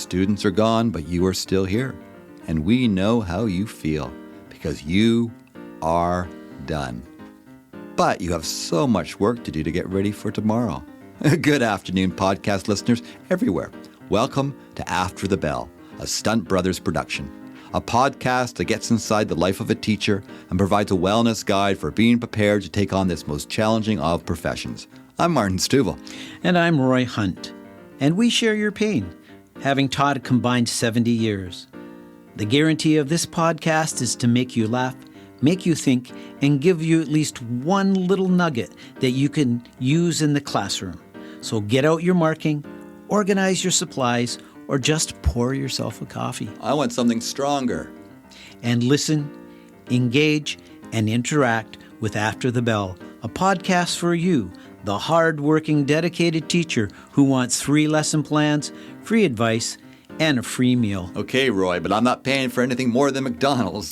students are gone, but you are still here. And we know how you feel because you are done. But you have so much work to do to get ready for tomorrow. Good afternoon, podcast listeners everywhere. Welcome to After the Bell, a Stunt Brothers production. A podcast that gets inside the life of a teacher and provides a wellness guide for being prepared to take on this most challenging of professions. I'm Martin Stuvel. And I'm Roy Hunt. And we share your pain, having taught a combined 70 years. The guarantee of this podcast is to make you laugh, make you think, and give you at least one little nugget that you can use in the classroom. So get out your marking, organize your supplies, or just pour yourself a coffee. I want something stronger. And listen, engage, and interact with After the Bell, a podcast for you, the hard-working, dedicated teacher who wants free lesson plans, free advice, and a free meal. Okay, Roy, but I'm not paying for anything more than McDonald's.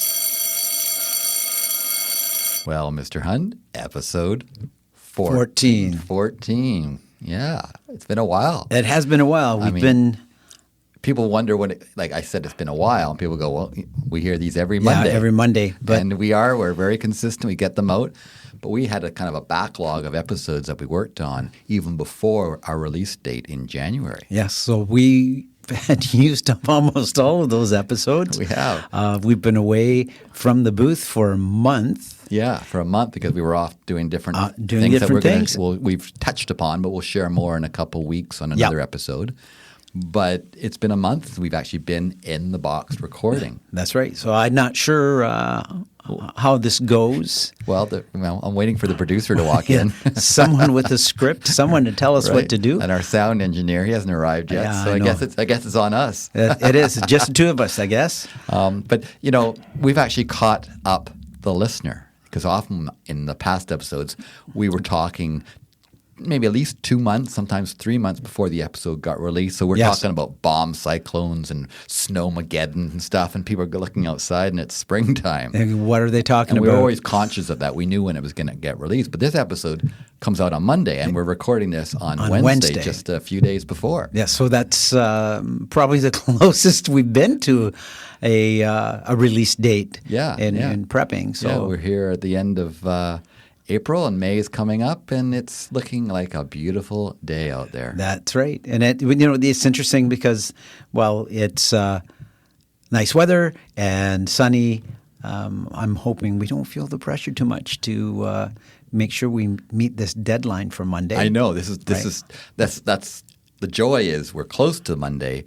Well, Mr. Hunt, episode 14. 14. Yeah, it's been a while. It has been a while. People wonder like I said, it's been a while. And people go, well, we hear these every Monday. Yeah, every Monday. And we're very consistent. We get them out. But we had a kind of a backlog of episodes that we worked on even before our release date in January. Yes, so we had used up almost all of those episodes. We have. We've been away from the booth for a month. Yeah, for a month because we were off doing different things. We've touched upon, but we'll share more in a couple weeks on another episode. But it's been a month. We've actually been in the box recording. That's right. So I'm not sure how this goes. Well, I'm waiting for the producer to walk in. Someone with a script, someone to tell us what to do. And our sound engineer, he hasn't arrived yet. So I guess it's on us. It is. Just the two of us, I guess. But, we've actually caught up the listener because often in the past episodes, we were talking maybe at least 2 months, sometimes 3 months before the episode got released. So we're talking about bomb cyclones and snowmageddon and stuff, and people are looking outside and it's springtime. And what are they talking about? And we were always conscious of that. We knew when it was going to get released. But this episode comes out on Monday, and we're recording this on Wednesday, just a few days before. Yeah, so that's probably the closest we've been to a release date in prepping. So we're here at the end of April, and May is coming up, and it's looking like a beautiful day out there. That's right. And it's interesting because, it's nice weather and sunny. I'm hoping we don't feel the pressure too much to make sure we meet this deadline for Monday. I know that's the joy is we're close to Monday.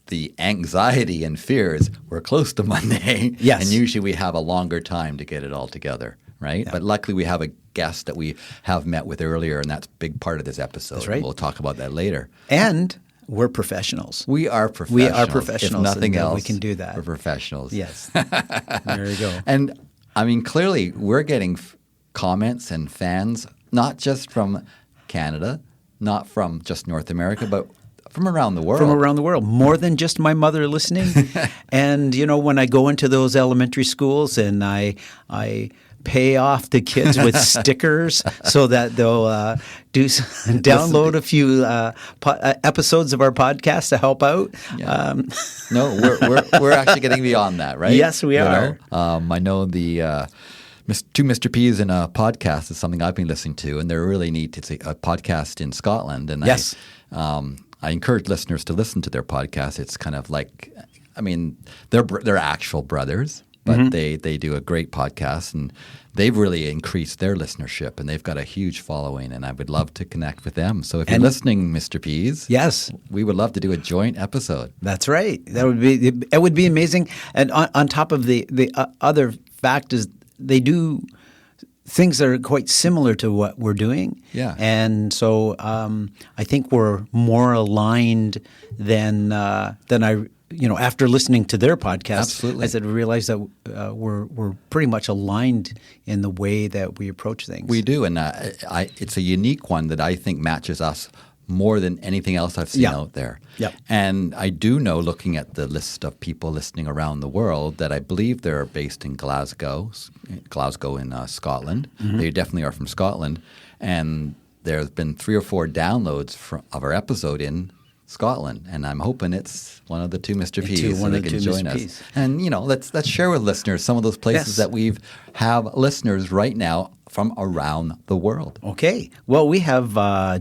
The anxiety and fear is we're close to Monday. Yes. And usually we have a longer time to get it all together. Right? Yeah. But luckily we have a guest that we have met with earlier, and that's a big part of this episode. That's right. And we'll talk about that later. And we're professionals. We are professionals. If nothing else, we can do that. We're professionals. Yes. There you go. And clearly we're getting comments and fans, not just from Canada, not from just North America, but from around the world. From around the world. More than just my mother listening. And, when I go into those elementary schools and I pay off the kids with stickers so that they'll download a few episodes of our podcast to help out. Yeah. No, we're actually getting beyond that, right? Yes, we are. I know the Two Mr. P's in a podcast is something I've been listening to, and they're really neat. It's a podcast in Scotland, and yes. I encourage listeners to listen to their podcast. It's kind of like, they're actual brothers. But they do a great podcast, and they've really increased their listenership, and they've got a huge following, and I would love to connect with them. So if you're listening, Mr. P's, yes, we would love to do a joint episode. That's right. It would be amazing. And on top of the other fact is they do things that are quite similar to what we're doing. Yeah. And so I think we're more aligned than I. After listening to their podcast, absolutely. I realized that we're pretty much aligned in the way that we approach things. We do, and it's a unique one that I think matches us more than anything else I've seen out there. Yep. And I do know, looking at the list of people listening around the world, that I believe they're based in Glasgow in Scotland. Mm-hmm. They definitely are from Scotland. And there's been 3 or 4 downloads of our episode in Scotland, and I'm hoping it's one of the two Mr. P's, so one they of the can two join Mr. us. P's. And let's share with listeners some of those places Yes. that we have listeners right now from around the world. Okay. Well, we have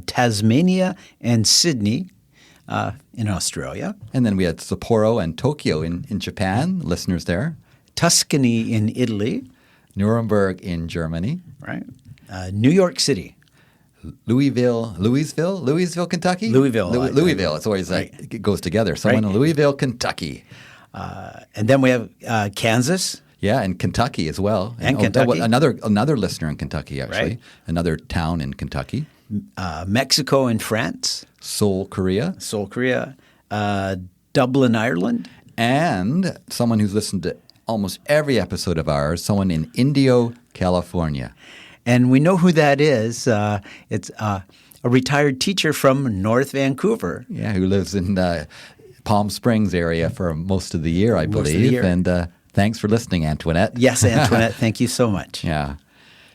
Tasmania and Sydney in Australia, And then we had Sapporo and Tokyo in Japan, listeners there. Tuscany in Italy, Nuremberg in Germany. right? New York City. Louisville, Kentucky? Louisville, Louisville. It's always like, it goes together. Someone in Louisville, Kentucky. And then we have Kansas. Yeah, and Kentucky as well. And Kentucky. Another listener in Kentucky, actually. Right. Another town in Kentucky. Mexico and France. Seoul, Korea. Seoul, Korea. Dublin, Ireland. And someone who's listened to almost every episode of ours, someone in Indio, California. And we know who that is. It's a retired teacher from North Vancouver. Yeah, who lives in Palm Springs area for most of the year, I Most of the believe. year. And thanks for listening, Antoinette. Yes, Antoinette, thank you so much. Yeah.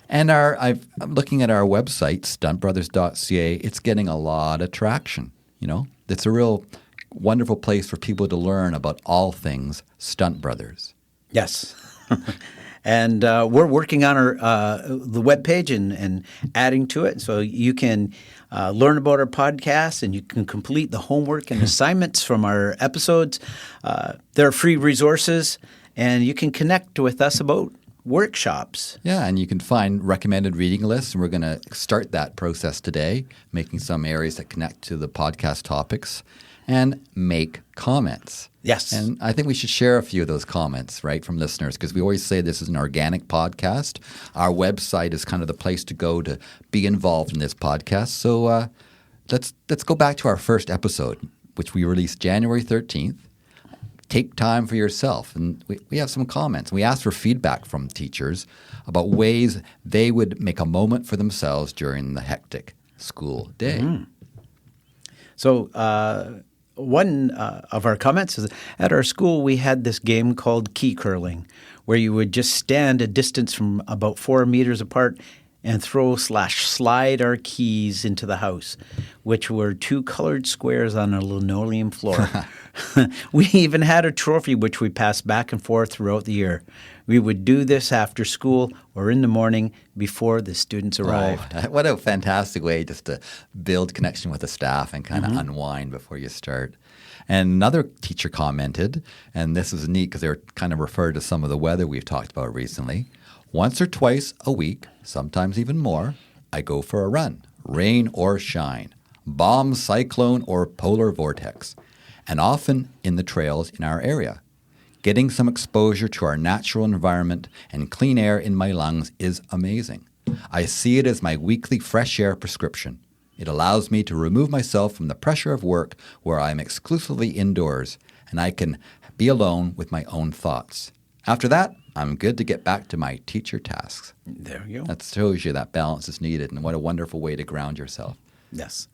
And I'm looking at our website, stuntbrothers.ca. It's getting a lot of traction. It's a real wonderful place for people to learn about all things Stunt Brothers. Yes. And we're working on the webpage and adding to it, so you can learn about our podcast and you can complete the homework and assignments from our episodes. There are free resources, and you can connect with us about workshops. Yeah, and you can find recommended reading lists, and we're going to start that process today, making some areas that connect to the podcast topics, and make comments. Yes. And I think we should share a few of those comments, right, from listeners, because we always say this is an organic podcast. Our website is kind of the place to go to be involved in this podcast. So let's go back to our first episode, which we released January 13th. Take time for yourself. And we have some comments. We asked for feedback from teachers about ways they would make a moment for themselves during the hectic school day. Mm-hmm. So one of our comments is, at our school we had this game called key curling, where you would just stand a distance from about 4 meters apart and throw/slide our keys into the house, which were 2 colored squares on a linoleum floor. We even had a trophy which we passed back and forth throughout the year. We would do this after school or in the morning before the students arrived. Oh, what a fantastic way just to build connection with the staff and kind of unwind before you start. And another teacher commented, and this is neat because they're kind of referred to some of the weather we've talked about recently. Once or twice a week, sometimes even more, I go for a run, rain or shine, bomb, cyclone, or polar vortex, and often in the trails in our area. Getting some exposure to our natural environment and clean air in my lungs is amazing. I see it as my weekly fresh air prescription. It allows me to remove myself from the pressure of work where I am exclusively indoors, and I can be alone with my own thoughts. After that, I'm good to get back to my teacher tasks. There you go. That shows you that balance is needed, and what a wonderful way to ground yourself. Yes.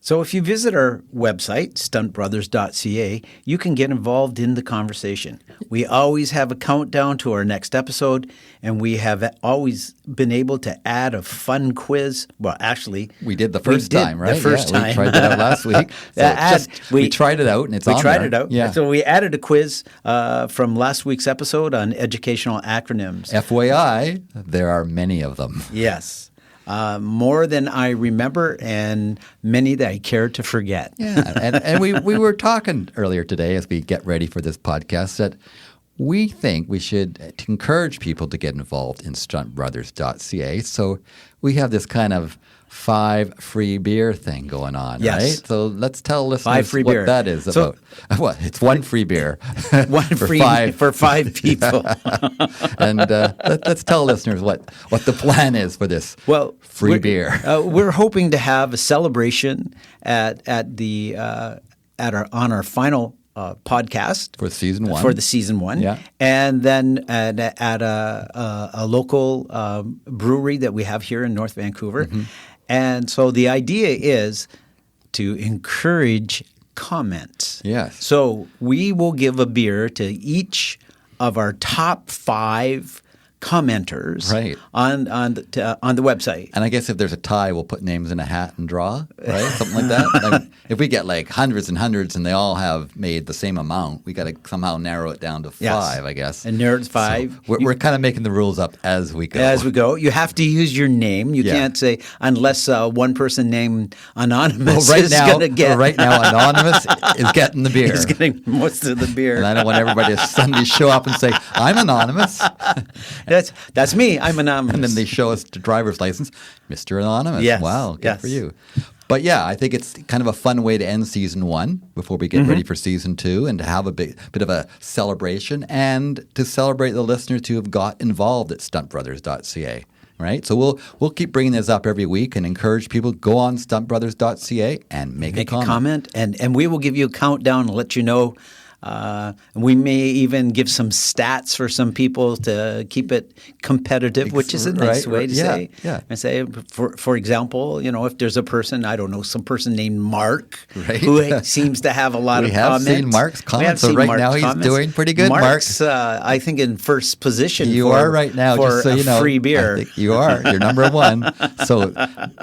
So if you visit our website, stuntbrothers.ca, you can get involved in the conversation. We always have a countdown to our next episode, and we have always been able to add a fun quiz. Well, actually, we did the first time, right? The first time. We tried that out last week. So we tried it out, and it's on there. We tried it out. Yeah. So we added a quiz from last week's episode on educational acronyms. FYI, there are many of them. Yes. More than I remember, and many that I care to forget. Yeah, and we were talking earlier today as we get ready for this podcast that we think we should encourage people to get involved in stuntbrothers.ca. So we have this kind of 5 free beer thing going on, yes. right? So let's tell 5 listeners free what beer. that is about. What? It's 1 free beer. One free for 5 people. And let's tell listeners what the plan is for this free beer. We're hoping to have a celebration on our final podcast for season 1. For the season 1, yeah. And then at a local brewery that we have here in North Vancouver. Mm-hmm. And so the idea is to encourage comments. Yes. So we will give a beer to each of our top 5 commenters Right. on the website. And I guess if there's a tie, we'll put names in a hat and draw, right? Something like that. Like, if we get like hundreds and hundreds and they all have made the same amount, we got to somehow narrow it down to 5, I guess. And narrow it to 5. So we're kind of making the rules up as we go. As we go. You have to use your name. You can't say, unless one person named Anonymous is going to get. Right now, Anonymous is getting the beer. He's getting most of the beer. And I don't want everybody to suddenly show up and say, I'm Anonymous. That's me. I'm Anonymous. And then they show us the driver's license, Mr. Anonymous. Yes. Wow, good for you. But yeah, I think it's kind of a fun way to end season 1 before we get ready for season 2, and to have a bit of a celebration, and to celebrate the listeners who have got involved at stuntbrothers.ca. Right? So we'll keep bringing this up every week and encourage people to go on stuntbrothers.ca and make a comment. And we will give you a countdown and let you know. We may even give some stats for some people to keep it competitive, which is a nice way to say. Yeah. And say, for example, if there's a person, I don't know, some person named Mark, right, who seems to have a lot of comments. We have seen Mark's comments, so right now he's doing pretty good. Mark's, I think, in first position. You are right now, for just so you know. Free beer. I think you are. You're number 1. So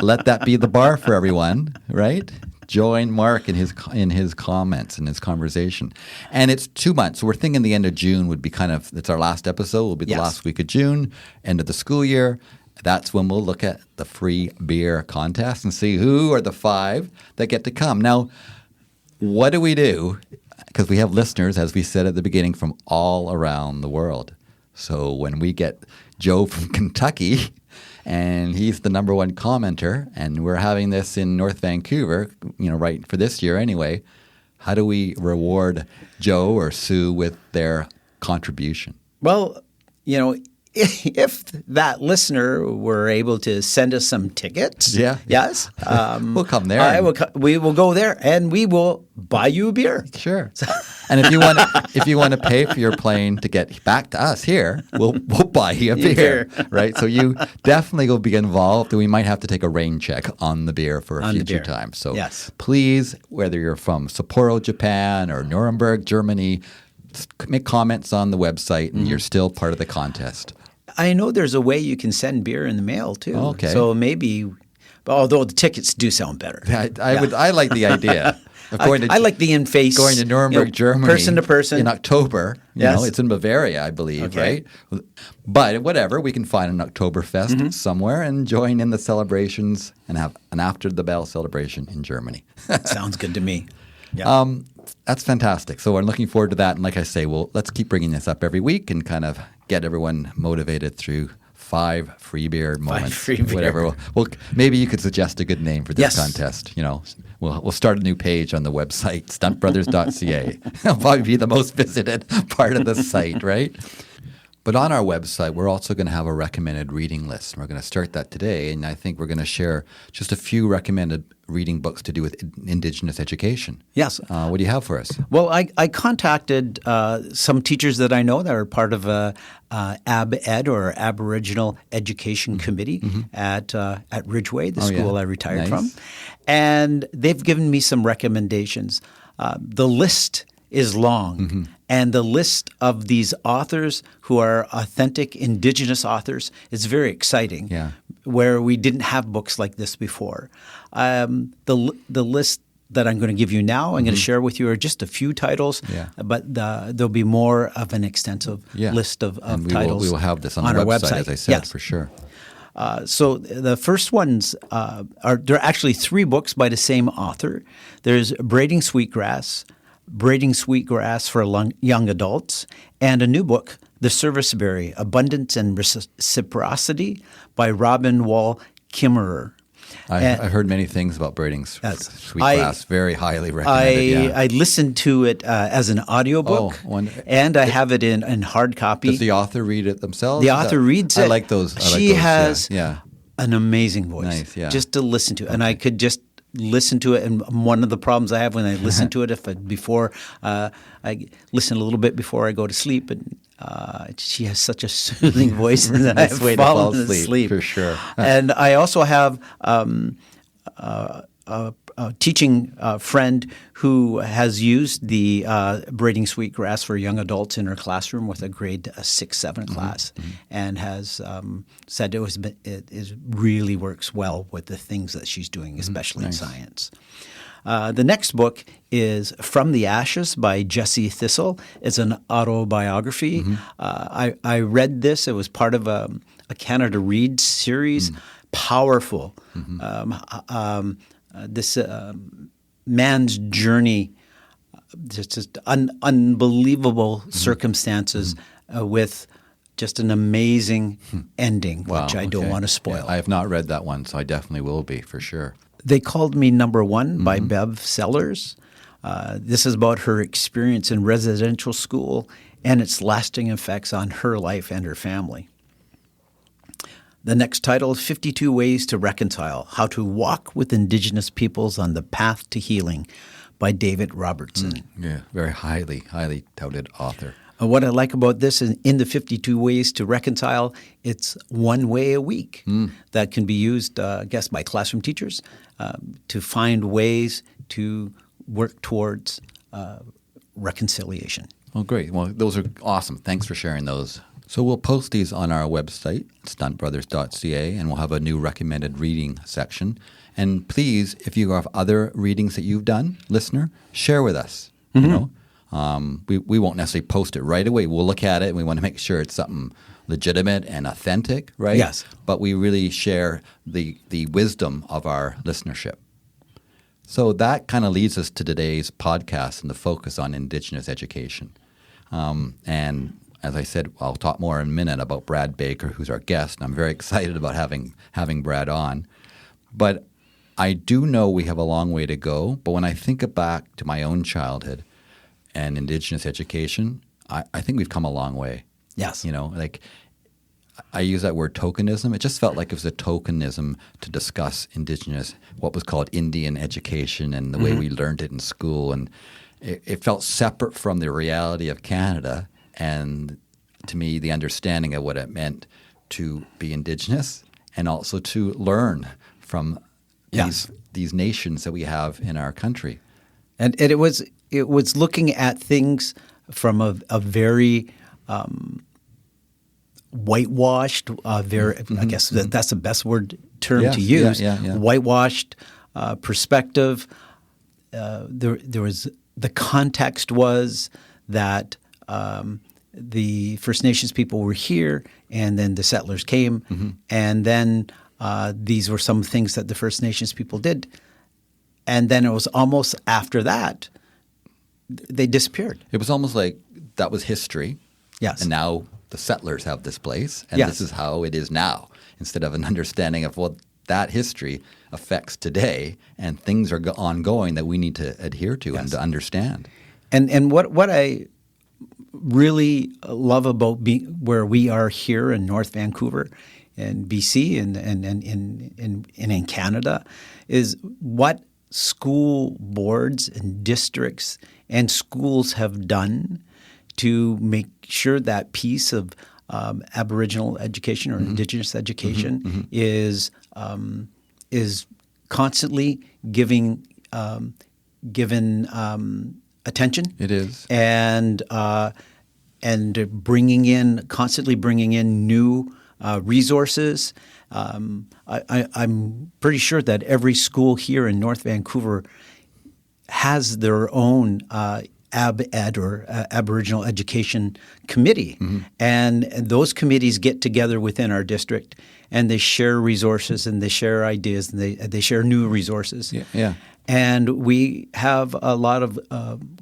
let that be the bar for everyone, right? Join Mark in his comments and his conversation. And it's 2 months. So we're thinking the end of June would be it's our last episode. Will be the last week of June, end of the school year. That's when we'll look at the free beer contest and see who are the 5 that get to come. Now, what do we do? Because we have listeners, as we said at the beginning, from all around the world. So when we get Joe from Kentucky, and he's the number 1 commenter, and we're having this in North Vancouver, right for this year anyway. How do we reward Joe or Sue with their contribution? Well, if that listener were able to send us some tickets, yes, we'll come there. We will go there, and we will buy you a beer. Sure. And if you want to pay for your plane to get back to us here, we'll buy you a beer, right? So you definitely will be involved. We might have to take a rain check on the beer for a future time. So please, whether you're from Sapporo, Japan, or Nuremberg, Germany, make comments on the website, and you're still part of the contest. I know there's a way you can send beer in the mail too. Okay. So maybe, although the tickets do sound better. I like the idea. I like the in-face. Going to Nuremberg, Germany. Person to person. In October. It's in Bavaria, I believe, right? But whatever, we can find an Oktoberfest somewhere and join in the celebrations and have an After the Bell celebration in Germany. Sounds good to me. Yeah. That's fantastic. So we're looking forward to that. And like I say, let's keep bringing this up every week and kind of get everyone motivated through 5 free beer moments. 5 free beer. Whatever. Maybe you could suggest a good name for this contest. We'll start a new page on the website, stuntbrothers.ca. It'll probably be the most visited part of the site, right? But on our website, we're also going to have a recommended reading list. We're going to start that today, and I think we're going to share just a few recommended reading books to do with Indigenous education. Yes. What do you have for us? Well, I contacted some teachers that I know that are part of AbEd, or Aboriginal Education Committee at Ridgeway, the school I retired from. And they've given me some recommendations. The list is long, and the list of these authors who are authentic Indigenous authors is very exciting, where we didn't have books like this before. The list that I'm going to give you now, I'm going to share with you, are just a few titles, but there'll be more of an extensive list of titles. We will have this on our website, as I said, for sure. So the first ones there are actually 3 books by the same author. There's Braiding Sweetgrass for young adults, and a new book, The Serviceberry, Abundance and Reciprocity by Robin Wall Kimmerer. I've heard many things about braiding sweetgrass. Very highly recommended. I listened to it as an audiobook, and I have it in hard copy. Does the author read it themselves? The author reads it. I like those. She has an amazing voice. Nice, just to listen to. And I could just listen to it, and one of the problems I have when I listen to it, I listen a little bit before I go to sleep, and she has such a soothing voice that I've fallen asleep for sure. And I also have a teaching friend who has used the braiding sweetgrass for young adults in her classroom with a grade 6-7 class, and has said it really works well with the things that she's doing, especially in science. The next book is From the Ashes by Jessie Thistle. It's an autobiography. I read this. It was part of a Canada Reads series. Powerful. This man's journey, just unbelievable circumstances with just an amazing ending, which I don't want to spoil. Yeah, I have not read that one, so I definitely will be for sure. They Called Me Number One by Bev Sellers. This is about her experience in residential school and its lasting effects on her life and her family. The next title, 52 Ways to Reconcile, How to Walk with Indigenous Peoples on the Path to Healing by David Robertson. Yeah, very highly touted author. What I like about this is in the 52 Ways to Reconcile, it's one way a week that can be used, I guess, by classroom teachers to find ways to work towards reconciliation. Well, great. Well, those are awesome. Thanks for sharing those. So we'll post these on our website, stuntbrothers.ca, and we'll have a new recommended reading section. And please, if you have other readings that you've done, listener, share with us. You know, we won't necessarily post it right away. We'll look at it and we want to make sure it's something legitimate and authentic, right? Yes. But we really share the wisdom of our listenership. So that kind of leads us to today's podcast and the focus on Indigenous education. And as I said, I'll talk more in a minute about Brad Baker, who's our guest, and I'm very excited about having Brad on. But I do know we have a long way to go. But when I think back to my own childhood and Indigenous education, I think we've come a long way. Yes. You know, like I use that word tokenism. It just felt like it was a tokenism to discuss Indigenous, what was called Indian education and the way we learned it in school. And it felt separate from the reality of Canada and, to me, the understanding of what it meant to be Indigenous and also to learn from these nations that we have in our country. And it was looking at things from a very whitewashed, I guess that's the best term to use. Whitewashed perspective. There was the context was that the First Nations people were here, and then the settlers came, and then these were some things that the First Nations people did, and then it was almost after that they disappeared. It was almost like that was history. Yes. And now the settlers have this place, and this is how it is now, instead of an understanding of what that history affects today, and things are ongoing that we need to adhere to and to understand. And what I really love about where we are here in North Vancouver and BC and in Canada is what school boards and districts and schools have done to make sure that piece of Aboriginal education or Indigenous education is constantly given attention. It is, and constantly bringing in new resources. I'm pretty sure that every school here in North Vancouver has their own AbEd or Aboriginal Education Committee. And those committees get together within our district and they share resources and they share ideas and they share new resources. And we have a lot of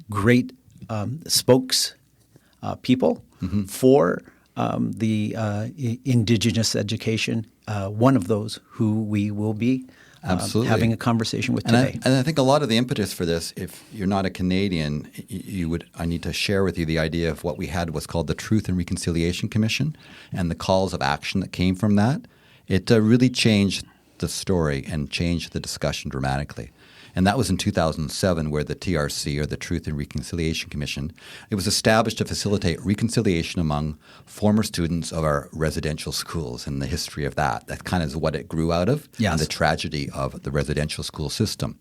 great spokes people for the Indigenous education. One of those who we will be having a conversation with today. And I think a lot of the impetus for this, if you're not a Canadian, I need to share with you the idea of what we had was called the Truth and Reconciliation Commission and the calls of action that came from that. It really changed the story and changed the discussion dramatically. And that was in 2007 where the TRC, or the Truth and Reconciliation Commission, it was established to facilitate reconciliation among former students of our residential schools and the history of that. That kind of is what it grew out of and the tragedy of the residential school system.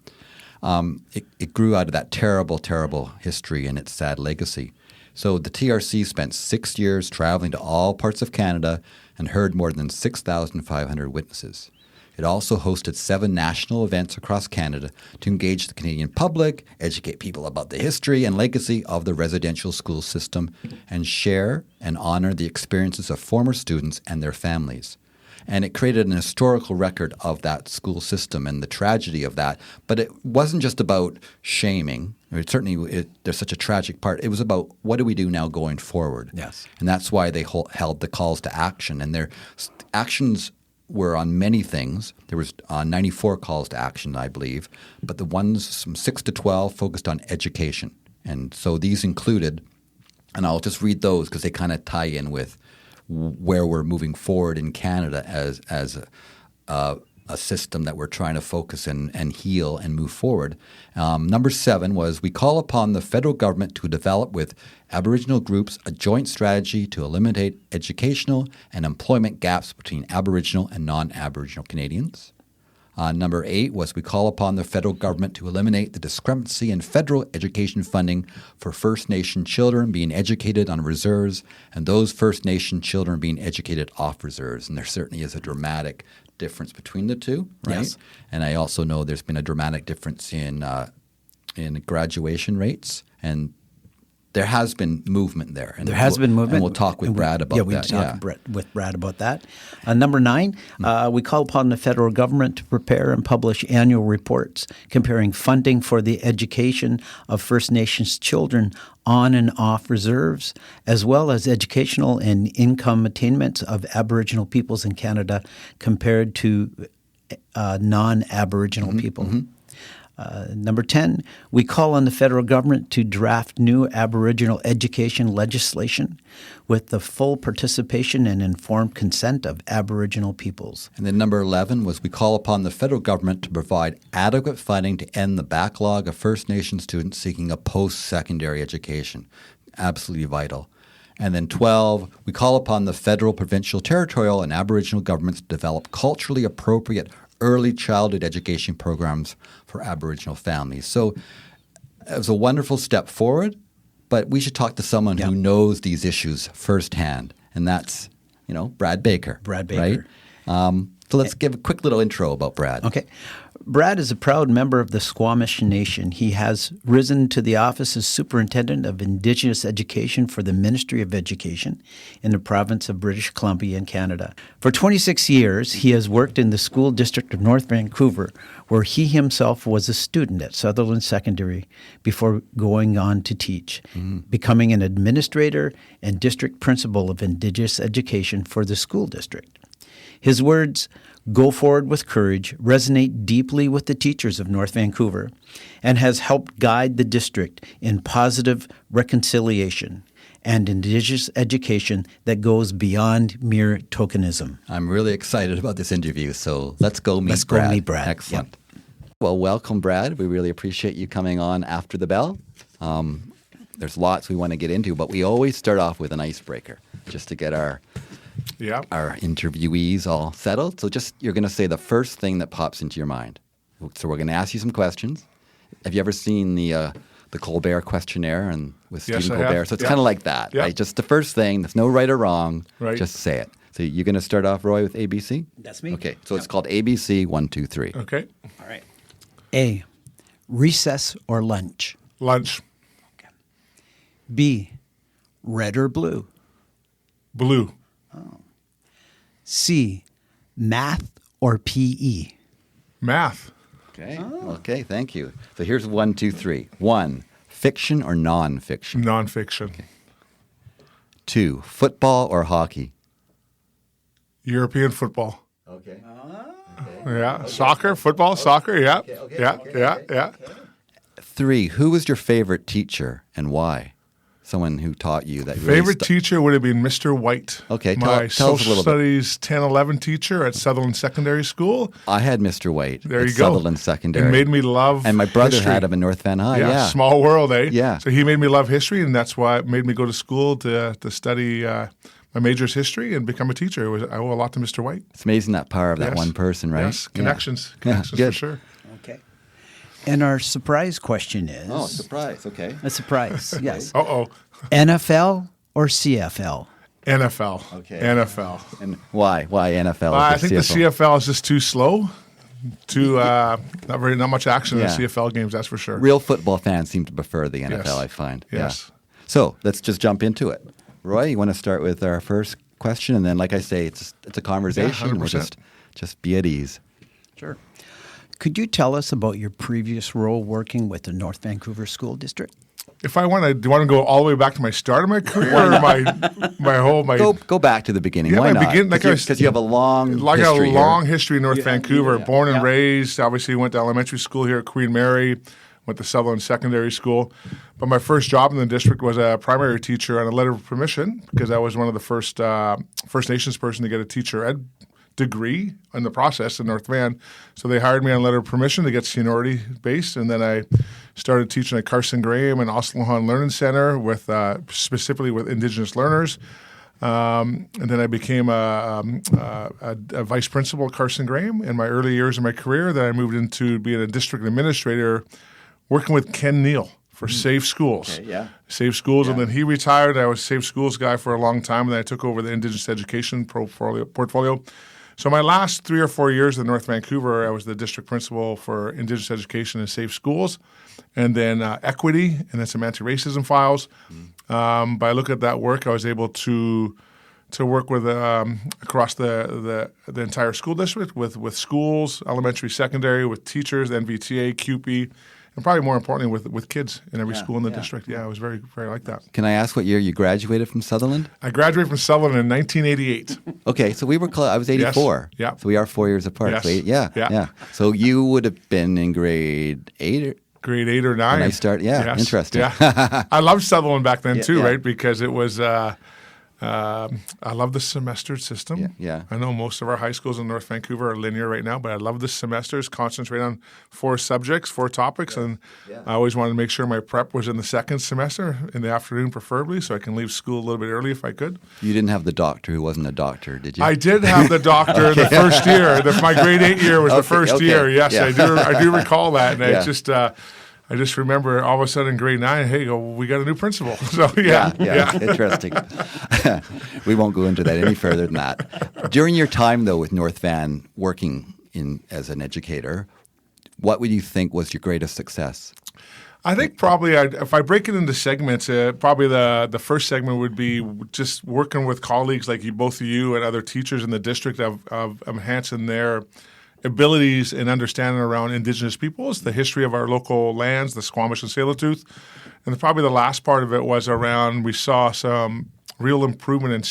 it grew out of that terrible, terrible history and its sad legacy. So the TRC spent 6 years traveling to all parts of Canada and heard more than 6,500 witnesses. It also hosted 7 national events across Canada to engage the Canadian public, educate people about the history and legacy of the residential school system, and share and honor the experiences of former students and their families. And it created an historical record of that school system and the tragedy of that. But it wasn't just about shaming. There's such a tragic part. It was about what do we do now going forward? Yes. And that's why they held the calls to action. And their actions were on many things. There was 94 calls to action, I believe. But the ones from 6 to 12 focused on education. And so these included, and I'll just read those because they kind of tie in with where we're moving forward in Canada as a system that we're trying to focus and heal and move forward. Number 7 was we call upon the federal government to develop with Aboriginal groups a joint strategy to eliminate educational and employment gaps between Aboriginal and non-Aboriginal Canadians. Number 8 was we call upon the federal government to eliminate the discrepancy in federal education funding for First Nation children being educated on reserves and those First Nation children being educated off reserves. And there certainly is a dramatic difference between the two, right? Yes. And I also know there's been a dramatic difference in graduation rates, and there has been movement there. And There has been movement. And we'll talk with Brad about that. We talk with Brad about that. Number 9, we call upon the federal government to prepare and publish annual reports comparing funding for the education of First Nations children on and off reserves, as well as educational and income attainments of Aboriginal peoples in Canada compared to non-Aboriginal people. Number 10, we call on the federal government to draft new Aboriginal education legislation with the full participation and informed consent of Aboriginal peoples. And then number 11 was we call upon the federal government to provide adequate funding to end the backlog of First Nation students seeking a post-secondary education. Absolutely vital. And then 12, we call upon the federal, provincial, territorial, and Aboriginal governments to develop culturally appropriate early childhood education programs for Aboriginal families. So it was a wonderful step forward, but we should talk to someone who knows these issues firsthand, and that's, Brad Baker. Brad Baker. Right? So let's give a quick little intro about Brad. Okay. Brad is a proud member of the Squamish Nation. He has risen to the office as Superintendent of Indigenous Education for the Ministry of Education in the province of British Columbia in Canada. For 26 years, he has worked in the school district of North Vancouver, where he himself was a student at Sutherland Secondary before going on to teach, becoming an administrator and district principal of Indigenous Education for the school district. His words, "Go forward with courage," resonate deeply with the teachers of North Vancouver and has helped guide the district in positive reconciliation and Indigenous education that goes beyond mere tokenism. I'm really excited about this interview, so let's go meet Brad. Let's go meet Brad. Excellent. Yep. Well, welcome, Brad. We really appreciate you coming on after the bell. There's lots we want to get into, but we always start off with an icebreaker just to get our interviewees all settled. So you're going to say the first thing that pops into your mind. So we're going to ask you some questions. Have you ever seen the Colbert questionnaire with Stephen Colbert? Have. So it's kind of like that, right? Just the first thing. There's no right or wrong. Right. Just say it. So you're going to start off, Roy, with ABC? That's me. Okay. So it's called ABC 1, 2, 3. Okay. All right. A, recess or lunch? Lunch. Okay. B, red or blue? Blue. C, math or PE? Math. Okay. Okay, thank you. So here's 1, 2, 3. 1, fiction or nonfiction? Nonfiction. Okay. 2, football or hockey? European football. Okay. Yeah. Okay. Soccer, football, soccer. Yeah. Yeah. 3, who was your favorite teacher and why? Someone who taught you that. Favorite teacher would have been Mr. White. Okay, my tell us a social little studies 10-11 teacher at Sutherland Secondary School. I had Mr. White there at you go. Sutherland Secondary. It made me love And my brother history. had him in North Van High. Yeah. Small world, eh? Yeah. So he made me love history, and that's why it made me go to school to study my major's history and become a teacher. I owe a lot to Mr. White. It's amazing that power of that one person, right? Yes, connections. Yeah. Connections Good. for sure. Okay. And our surprise question is... Oh, surprise. Okay. A surprise, yes. Uh-oh. NFL or CFL? NFL. Okay. NFL. And why? Why NFL? I think the CFL is just too slow. Not much action in the CFL games, that's for sure. Real football fans seem to prefer the NFL, Yes. I find. Yes. Yeah. So let's just jump into it. Roy, you want to start with our first question? And then, like I say, it's a conversation. 100%. We'll just be at ease. Sure. Could you tell us about your previous role working with the North Vancouver School District? If I want to, do you want to go all the way back to my start of my career or my Go back to the beginning. Yeah, Why my not? begin- Because you have a long like history a long here. history in North Vancouver. Born and raised, obviously went to elementary school here at Queen Mary, went to Sutherland Secondary School. But my first job in the district was a primary teacher on a letter of permission because I was one of the first First Nations person to get a teacher ed degree in the process in North Van. So they hired me on letter of permission to get seniority based, and then I started teaching at Carson Graham and Oslohan Learning Center with specifically with Indigenous learners. And then I became a vice principal at Carson Graham in my early years of my career. Then I moved into being a district administrator, working with Ken Neal for Safe Schools. Okay, yeah. Safe Schools, and then he retired. I was Safe Schools guy for a long time, and then I took over the Indigenous Education portfolio. So my last 3 or 4 years in North Vancouver, I was the district principal for Indigenous Education and Safe Schools, and then equity, and then some anti-racism files. By look at that work, I was able to work with across the entire school district with schools, elementary, secondary, with teachers, NVTA, QP, and probably more importantly with kids in every school in the district. Yeah, I was very, very like that. Can I ask what year you graduated from Sutherland? I graduated from Sutherland in 1988. Okay, so we were close. I was 84. Yes. Yeah. So we are 4 years apart. Yes. So Yeah. So you would have been in grade 8 Grade 8 or 9. when I started. Yeah, Yes. interesting. Yeah. I loved Sutherland back then too, yeah. right? Because it was, I love the semester system. Yeah. I know most of our high schools in North Vancouver are linear right now, but I love the semesters, concentrate on 4 subjects, 4 topics, and I always wanted to make sure my prep was in the second semester, in the afternoon preferably, so I can leave school a little bit early if I could. You didn't have the doctor who wasn't a doctor, did you? I did have the doctor the first year. My grade 8 year was the first year. Yes, Yeah. I do recall that, and Yeah. I just remember all of a sudden in grade 9, hey, we got a new principal. So yeah. Interesting. We won't go into that any further than that. During your time, though, with North Van working as an educator, what would you think was your greatest success? I think probably if I break it into segments, probably the first segment would be just working with colleagues like both of you and other teachers in the district of enhancing their abilities and understanding around Indigenous peoples, the history of our local lands, the Squamish and Tsleil-Waututh. And probably the last part of it was around we saw some real improvement in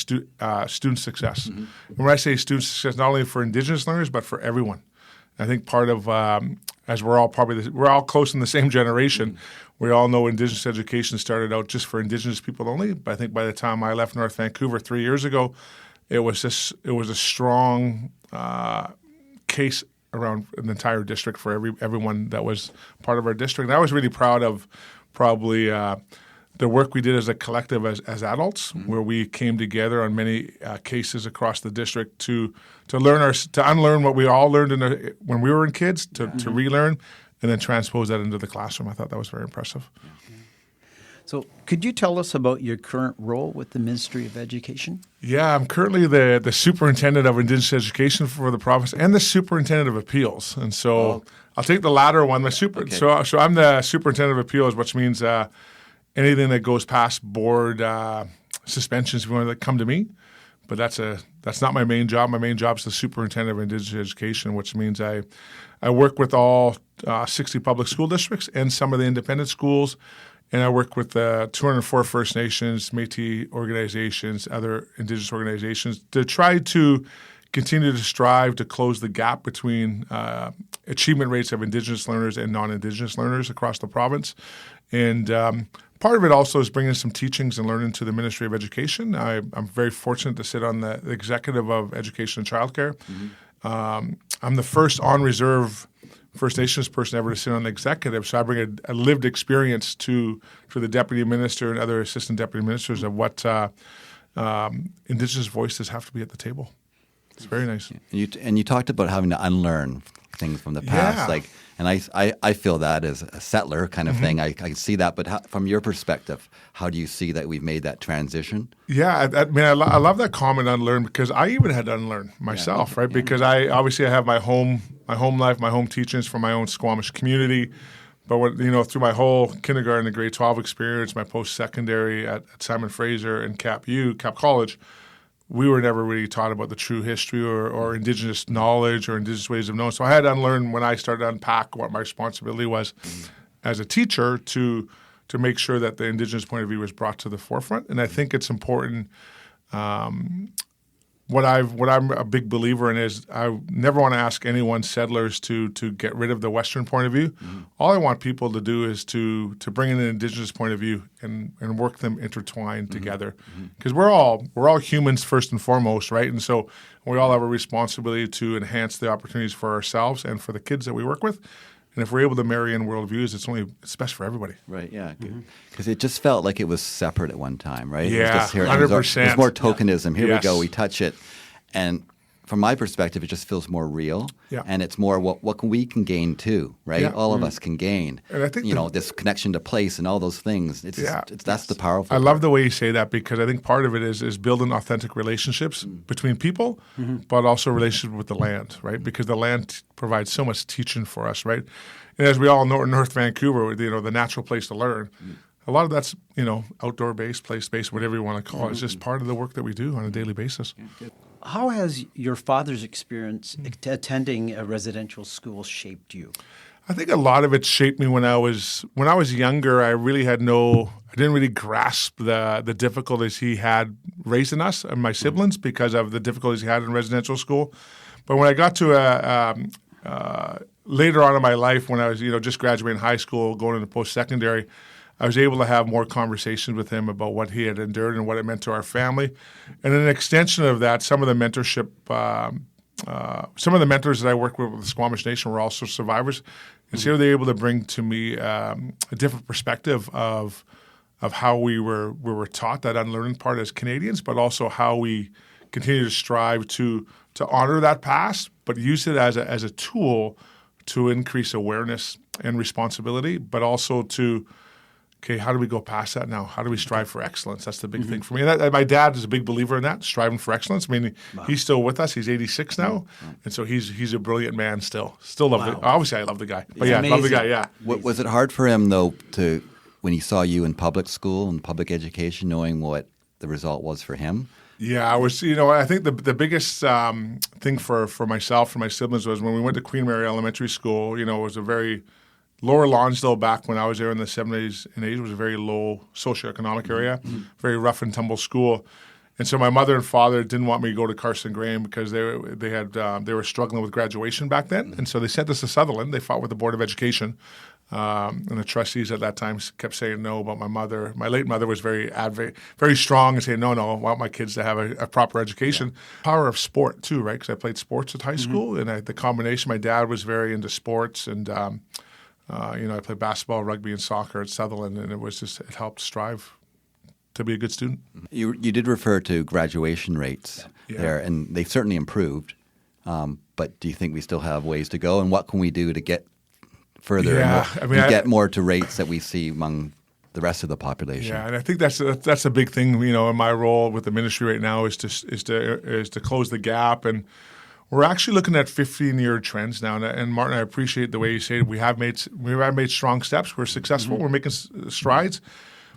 student success. And when I say student success, not only for Indigenous learners, but for everyone. I think part of, as we're all close in the same generation, we all know Indigenous education started out just for Indigenous people only. But I think by the time I left North Vancouver 3 years ago, it was a strong case around an entire district for everyone that was part of our district. And I was really proud of probably the work we did as a collective as adults, where we came together on many cases across the district to unlearn what we all learned when we were kids, to relearn, and then transpose that into the classroom. I thought that was very impressive. So could you tell us about your current role with the Ministry of Education? Yeah, I'm currently the Superintendent of Indigenous Education for the province and the Superintendent of Appeals. And so I'll take the latter one. So I'm the Superintendent of Appeals, which means anything that goes past board suspensions, if you want to come to me. But that's not my main job. My main job is the Superintendent of Indigenous Education, which means I work with all 60 public school districts and some of the independent schools. And I work with 204 First Nations, Métis organizations, other Indigenous organizations to try to continue to strive to close the gap between achievement rates of Indigenous learners and non-Indigenous learners across the province. And part of it also is bringing some teachings and learning to the Ministry of Education. I'm very fortunate to sit on the executive of Education and Childcare. I'm the first on-reserve First Nations person ever to sit on the executive, so I bring a lived experience to the deputy minister and other assistant deputy ministers of what Indigenous voices have to be at the table. It's very nice. And you talked about having to unlearn things from the past, Yeah. and I feel that as a settler kind of thing. I can see that, but from your perspective, how do you see that we've made that transition? Yeah, I love that comment, unlearn, because I even had to unlearn myself, right? Because I have my home life, my home teachings from my own Squamish community. But through my whole kindergarten and grade 12 experience, my post-secondary at Simon Fraser and Cap College, we were never really taught about the true history or Indigenous knowledge or Indigenous ways of knowing. So I had to unlearn when I started to unpack what my responsibility was as a teacher to make sure that the Indigenous point of view was brought to the forefront. And I think it's important. What I'm a big believer in is I never want to ask anyone, settlers, to get rid of the Western point of view. All I want people to do is to bring in an Indigenous point of view and work them intertwined together. Because we're all humans first and foremost, right? And so we all have a responsibility to enhance the opportunities for ourselves and for the kids that we work with. And if we're able to marry in worldviews, it's best for everybody. Right, yeah. Because it just felt like it was separate at one time, right? Yeah, it was just 100%. It's more tokenism. Here Yes. we go, we touch it. And from my perspective, it just feels more real. Yeah. And it's more what we can gain too, right? Yeah. All of us can gain. And I think this connection to place and all those things. That's the powerful I part. love the way you say that, because I think part of it is building authentic relationships between people, but also relationship with the land, right? Because the land provides so much teaching for us, right? And as we all know, in North Vancouver, the natural place to learn. A lot of that's outdoor based, place based, whatever you want to call it. It's just part of the work that we do on a daily basis. How has your father's experience attending a residential school shaped you? I think a lot of it shaped me when I was younger. I didn't really grasp the difficulties he had raising us and my siblings because of the difficulties he had in residential school. But when I got to later on in my life, when I was just graduating high school, going into post-secondary, I was able to have more conversations with him about what he had endured and what it meant to our family. And an extension of that, some of the mentorship, some of the mentors that I worked with the Squamish Nation were also survivors. And so they were able to bring to me a different perspective of how we were taught that unlearning part as Canadians, but also how we continue to strive to honor that past, but use it as a tool to increase awareness and responsibility, but also to how do we go past that now? How do we strive for excellence? That's the big thing for me. And my dad is a big believer in that, striving for excellence. I mean, he's still with us. He's 86 now. And so he's a brilliant man still. Still love it. Obviously, I love the guy. But Amazing. Love the guy, yeah. Was it hard for him, though, when he saw you in public school and public education, knowing what the result was for him? Yeah, I was. I think the biggest thing for myself and my siblings was when we went to Queen Mary Elementary School. It was a very Lower Lonsdale, back when I was there in the 70s and 80s, was a very low socioeconomic area, very rough and tumble school. And so my mother and father didn't want me to go to Carson Graham because they were struggling with graduation back then. And so they sent us to Sutherland. They fought with the Board of Education. And the trustees at that time kept saying no. But my mother, my late mother, was very strong and saying, no, I want my kids to have a proper education. Power of sport too, right? Because I played sports at high school. And the combination, my dad was very into sports. And I played basketball, rugby, and soccer at Sutherland, and it helped strive to be a good student. You did refer to graduation rates there, and they've certainly improved. But do you think we still have ways to go, and what can we do to get further and get more to rates that we see among the rest of the population? Yeah, and I think that's a big thing. In my role with the ministry right now is to close the gap. And we're actually looking at 15-year trends now, and Martin, I appreciate the way you say it. We have made strong steps. We're successful. We're making strides.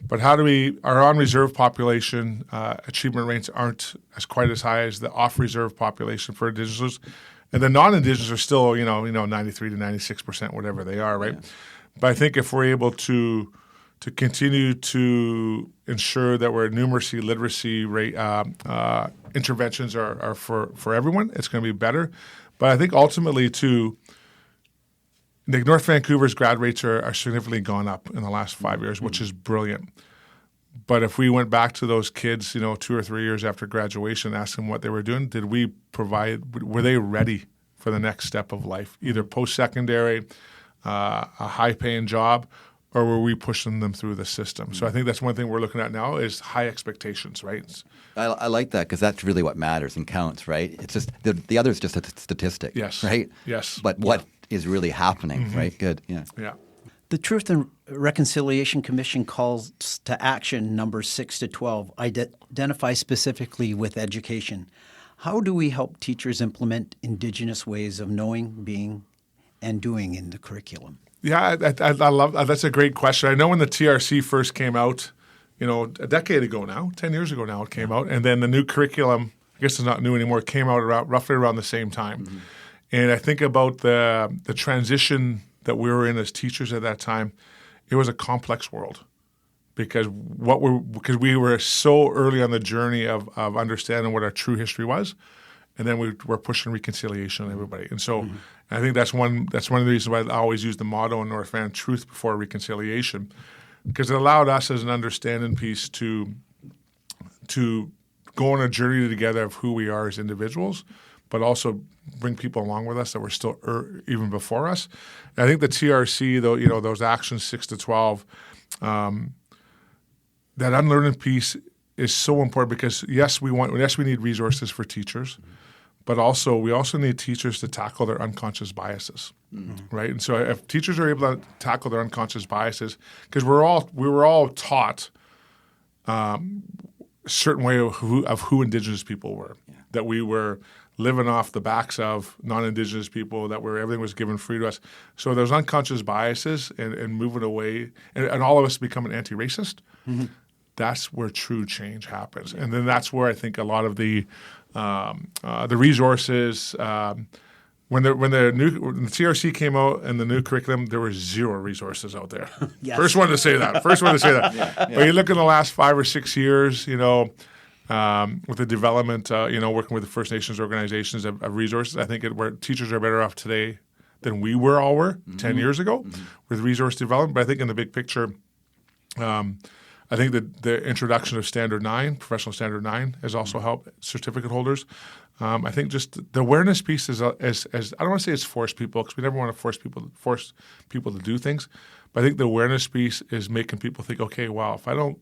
But how do our on-reserve population achievement rates aren't quite as high as the off-reserve population for Indigenous, and the non-Indigenous are still 93 to 96%, whatever they are, right? Yeah. But I think if we're able to continue to ensure that our numeracy, literacy rate interventions are for everyone, it's going to be better. But I think ultimately too, North Vancouver's grad rates are significantly gone up in the last 5 years, which is brilliant. But if we went back to those kids, 2 or 3 years after graduation, asked them what they were doing, were they ready for the next step of life, either post-secondary, a high-paying job, or were we pushing them through the system? So I think that's one thing we're looking at now is high expectations, right? I like that because that's really what matters and counts, right? It's just the other is just a statistic, Yes. right? Yes. But what is really happening, right? Good, yeah. Yeah. The Truth and Reconciliation Commission calls to action numbers 6 to 12 identify specifically with education. How do we help teachers implement Indigenous ways of knowing, being, and doing in the curriculum? Yeah, I love that's a great question. I know when the TRC first came out, a decade ago now, 10 years ago now it came out, and then the new curriculum, I guess it's not new anymore, came out roughly around the same time. Mm-hmm. And I think about the transition that we were in as teachers at that time, it was a complex world because we were so early on the journey of understanding what our true history was, and then we were pushing reconciliation on everybody. And so I think that's one of the reasons why I always use the motto in North Van, truth before reconciliation, because it allowed us as an understanding piece to go on a journey together of who we are as individuals, but also bring people along with us that were still even before us. And I think the TRC, though, those actions 6 to 12, that unlearning piece is so important because yes, we need resources for teachers, but we also need teachers to tackle their unconscious biases, right? And so if teachers are able to tackle their unconscious biases, because we were all taught a certain way of who Indigenous people were, that we were living off the backs of non-Indigenous people, that everything was given free to us. So those unconscious biases and moving away, and all of us becoming anti-racist, that's where true change happens. And then that's where I think a lot of the resources, when the TRC came out and the new curriculum, there were zero resources out there. Yes. First one to say that. But you look in the last 5 or 6 years, with the development, working with the First Nations organizations of resources, I think where teachers are better off today than we were 10 years ago with resource development. But I think in the big picture, I think that the introduction of Standard 9, Professional Standard 9, has also helped certificate holders. I think just the awareness piece is I don't want to say it's force people because we never want to force people to do things, but I think the awareness piece is making people think, okay, wow, if I don't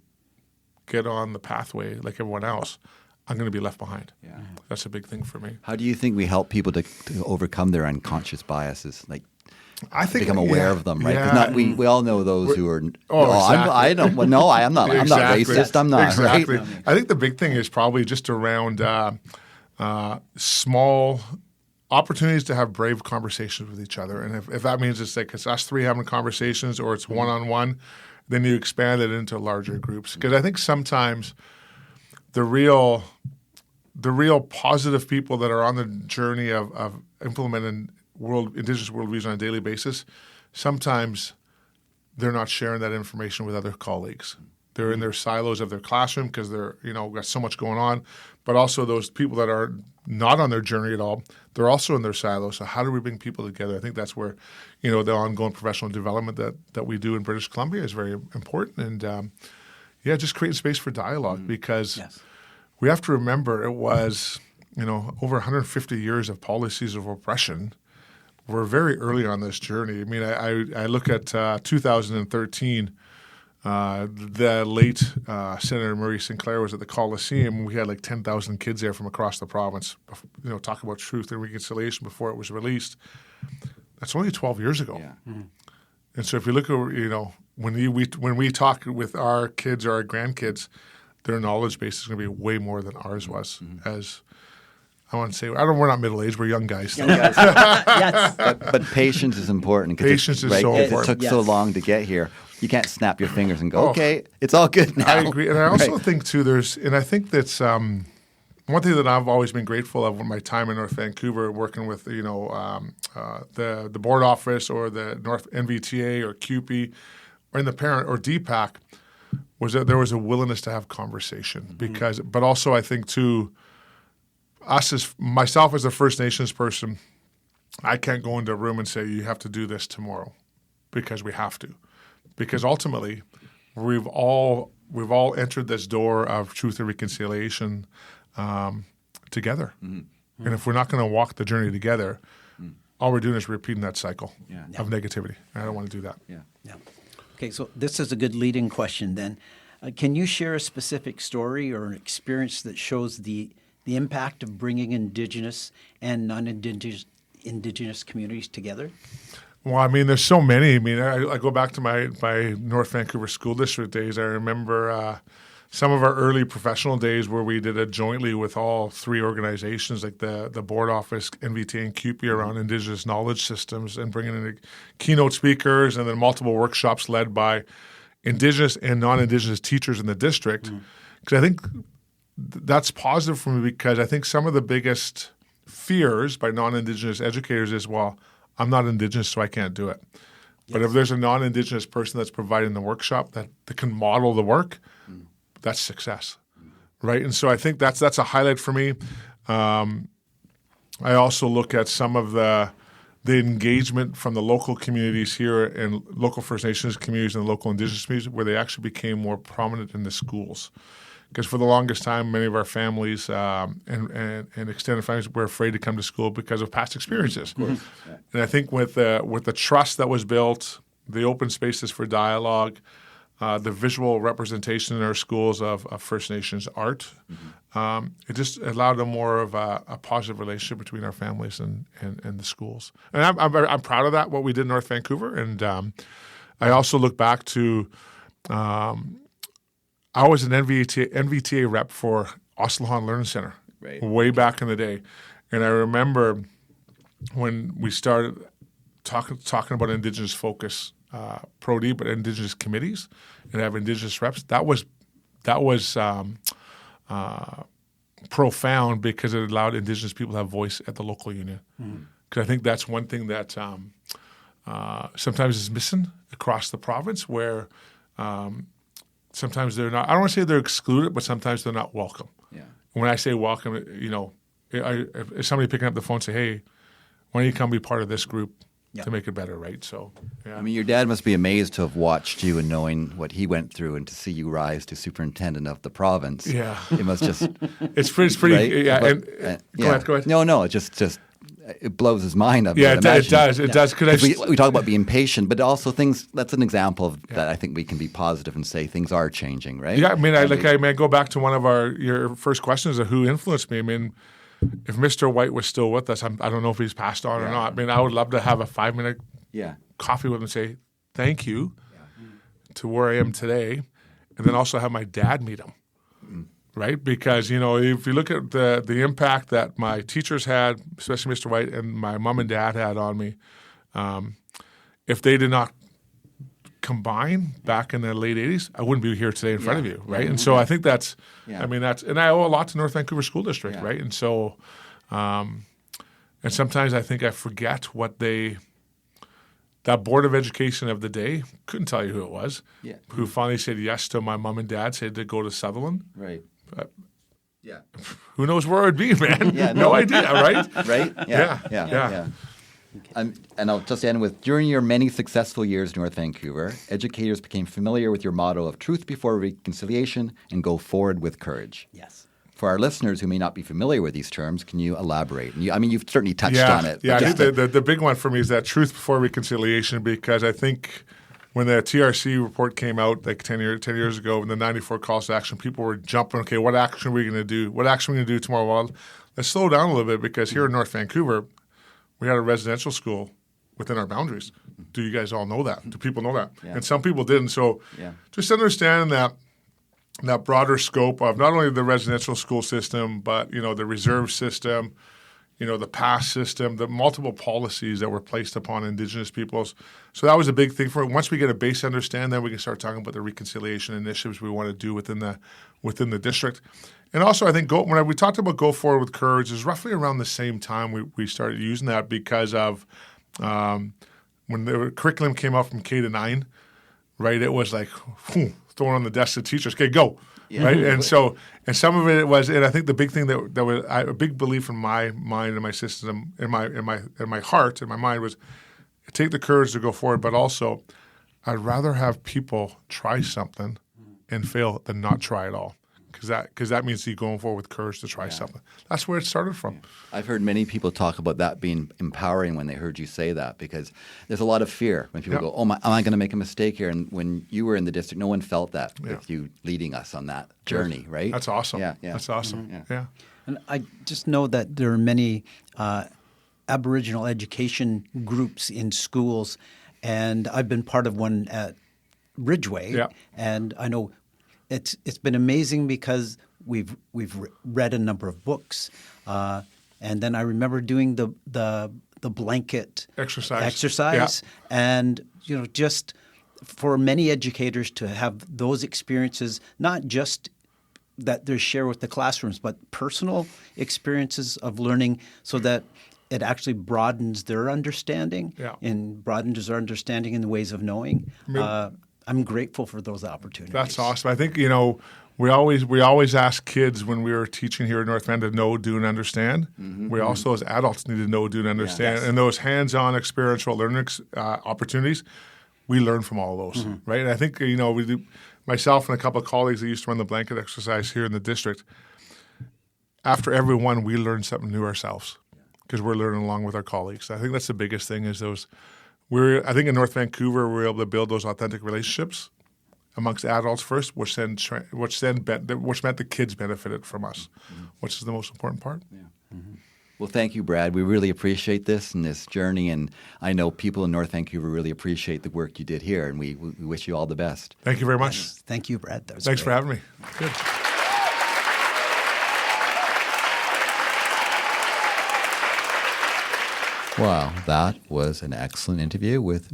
get on the pathway like everyone else, I'm going to be left behind. Yeah. That's a big thing for me. How do you think we help people to overcome their unconscious biases? I think become aware of them, right? Yeah. We all know those who are. Exactly. I don't. Well, no, I'm not. I'm not racist. I'm not. Exactly. Right? I think the big thing is probably just around small opportunities to have brave conversations with each other, and if that means it's us three having conversations or it's one-on-one, then you expand it into larger groups. Because I think sometimes the real positive people that are on the journey of implementing Indigenous worldviews on a daily basis, sometimes they're not sharing that information with other colleagues. They're in their silos of their classroom because they're got so much going on. But also those people that are not on their journey at all, they're also in their silos. So how do we bring people together? I think that's where the ongoing professional development that we do in British Columbia is very important. And just creating space for dialogue because we have to remember it was over 150 years of policies of oppression. We're very early on this journey. I mean, I look at 2013. The late Senator Murray Sinclair was at the Coliseum. We had 10,000 kids there from across the province, talk about truth and reconciliation before it was released. That's only 12 years ago. Yeah. Mm-hmm. And so if you look at, when we talk with our kids or our grandkids, their knowledge base is going to be way more than ours was as – I want to say, we're not middle-aged, we're young guys. Yes. But patience is important. Patience is so important. It took so long to get here. You can't snap your fingers and go, okay, it's all good now. I agree. And I also think, too, I think that's one thing that I've always been grateful of in my time in North Vancouver, working with, the board office or the North NVTA or CUPE or in the parent or DPAC, was that there was a willingness to have conversation. But also I think, too, myself as a First Nations person, I can't go into a room and say you have to do this tomorrow because we have to. Because ultimately, we've all entered this door of truth and reconciliation together. Mm-hmm. And if we're not going to walk the journey together, all we're doing is repeating that cycle of negativity. And I don't want to do that. Yeah. Okay, so this is a good leading question then. Can you share a specific story or an experience that shows the impact of bringing Indigenous and non-Indigenous communities together? Well, I mean, there's so many. I mean, I go back to my North Vancouver School District days. I remember some of our early professional days where we did it jointly with all three organizations, like the board office, NVTA, and CUPE around Indigenous knowledge systems, and bringing in keynote speakers and then multiple workshops led by Indigenous and non-Indigenous teachers in the district. Because I think that's positive for me, because I think some of the biggest fears by non-Indigenous educators is, well, I'm not Indigenous, so I can't do it. Yes. But if there's a non-Indigenous person that's providing the workshop that can model the work, that's success, right? And so I think that's a highlight for me. I also look at some of the engagement from the local communities here and local First Nations communities and local Indigenous communities, where they actually became more prominent in the schools. Because for the longest time, many of our families and extended families were afraid to come to school because of past experiences. Of course. Yeah. And I think with the trust that was built, the open spaces for dialogue, the visual representation in our schools of First Nations art, it just allowed more of a positive relationship between our families and the schools. And I'm proud of that, what we did in North Vancouver. And I also look back to I was an NVTA rep for Oslahan Learning Center way back in the day. And I remember when we started talking about Indigenous focus, Pro-D, but Indigenous committees and have Indigenous reps, that was profound, because it allowed Indigenous people to have voice at the local union. Because I think that's one thing that sometimes is missing across the province, where sometimes they're not, I don't want to say they're excluded, but sometimes they're not welcome. Yeah. When I say welcome, if somebody picking up the phone and say, hey, why don't you come be part of this group to make it better, right? So, yeah. I mean, your dad must be amazed to have watched you and knowing what he went through, and to see you rise to superintendent of the province. Yeah. It must just... it's pretty right? Yeah. But, go ahead. No, it just it blows his mind up. Yeah, it does. It does. Because we talk about being patient, but also that's an example of that. I think we can be positive and say things are changing, right? Yeah, I mean, I go back to one of your first questions of who influenced me. I mean, if Mr. White was still with us, I don't know if he's passed on or not. I mean, I would love to have a 5-minute coffee with him and say thank you to where I am today, and then also have my dad meet him. Right? Because, if you look at the impact that my teachers had, especially Mr. White, and my mom and dad had on me, if they did not combine back in the late 80s, I wouldn't be here today in front of you, right? And so I think that's, and I owe a lot to North Vancouver School District, right? And so, and sometimes I think I forget what that Board of Education of the day, couldn't tell you who it was, who finally said yes to my mom and dad, said to go to Sutherland. Right. Who knows where I'd be, man? No idea, right? Right? Yeah. And I'll just end with, during your many successful years in North Vancouver, educators became familiar with your motto of truth before reconciliation and go forward with courage. Yes. For our listeners who may not be familiar with these terms, can you elaborate? You've certainly touched on it. Yeah, I think the big one for me is that truth before reconciliation, because I think when the TRC report came out like 10 years ago, in the 94 calls to action, people were jumping, okay, what action are we going to do? What action are we going to do tomorrow? Well, let's slow down a little bit, because here in North Vancouver, we had a residential school within our boundaries. Do you guys all know that? Do people know that? Yeah. And some people didn't. So just understand that broader scope of not only the residential school system, but, the reserve system, the PASS system, the multiple policies that were placed upon Indigenous peoples. So that was a big thing for it. Once we get a base understand, then we can start talking about the reconciliation initiatives we want to do within the district. And also, I think when we talked about Go Forward with Courage, is roughly around the same time we started using that, because of when the curriculum came out from K to 9, right? It was like throwing on the desk of teachers, okay, go. Yeah. Right, and some of it was, and I think the big thing that was a big belief in my mind and my system, in my heart and my mind, was take the courage to go forward, but also I'd rather have people try something and fail than not try at all. because that means you going forward with courage to try something. That's where it started from. I've heard many people talk about that being empowering when they heard you say that, because there's a lot of fear when people go, am I going to make a mistake here? And when you were in the district, no one felt that with you leading us on that journey, right? That's awesome. Yeah. That's awesome. Yeah. And I just know that there are many Aboriginal education groups in schools, and I've been part of one at Ridgeway. Yeah. And I know it's been amazing because we've read a number of books, and then I remember doing the blanket exercise, and just for many educators to have those experiences, not just that they're shared with the classrooms, but personal experiences of learning, so that it actually broadens their understanding and broadens their understanding in the ways of knowing. I'm grateful for those opportunities. That's awesome. I think, we always ask kids when we were teaching here in North Van to know, do, and understand. We also, as adults, need to know, do, and understand. And those hands-on experiential learning opportunities, we learn from all those, right? And I think, we do, myself and a couple of colleagues that used to run the blanket exercise here in the district, after every one, we learn something new ourselves because we're learning along with our colleagues. I think that's the biggest thing is those. I think in North Vancouver, we're able to build those authentic relationships amongst adults first, which meant the kids benefited from us, which is the most important part. Yeah. Well, thank you, Brad. We really appreciate this and this journey, and I know people in North Vancouver really appreciate the work you did here, and we wish you all the best. Thank you very much. Yes. Thank you, Brad. Thanks for having me. Good. Wow, that was an excellent interview with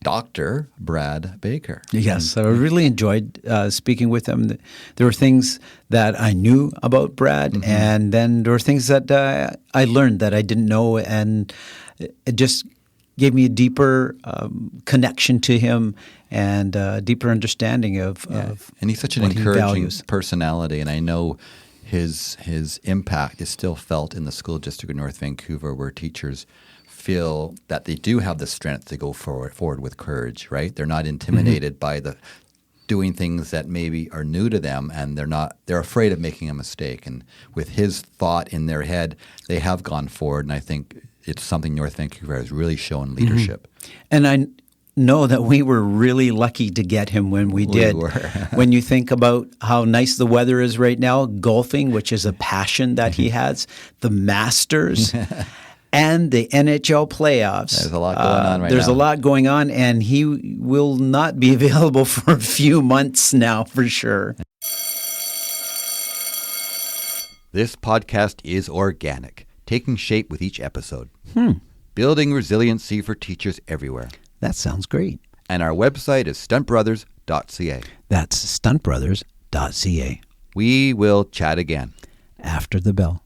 Dr. Brad Baker. Yes, I really enjoyed speaking with him. There were things that I knew about Brad, and then there were things that I learned that I didn't know, and it just gave me a deeper connection to him and a deeper understanding of and he's such an encouraging personality, and I know his impact is still felt in the school district of North Vancouver, where teachers feel that they do have the strength to go forward with courage, right? They're not intimidated by the doing things that maybe are new to them, and they're afraid of making a mistake. And with his thought in their head, they have gone forward, and I think it's something North Vancouver has really shown leadership. And I know that we were really lucky to get him when we did. We were. When you think about how nice the weather is right now, golfing, which is a passion that he has, the Masters, and the NHL playoffs. There's a lot going on right now. There's a lot going on, and he will not be available for a few months now for sure. This podcast is organic, taking shape with each episode. Building resiliency for teachers everywhere. That sounds great. And our website is stuntbrothers.ca. That's stuntbrothers.ca. We will chat again after the bell.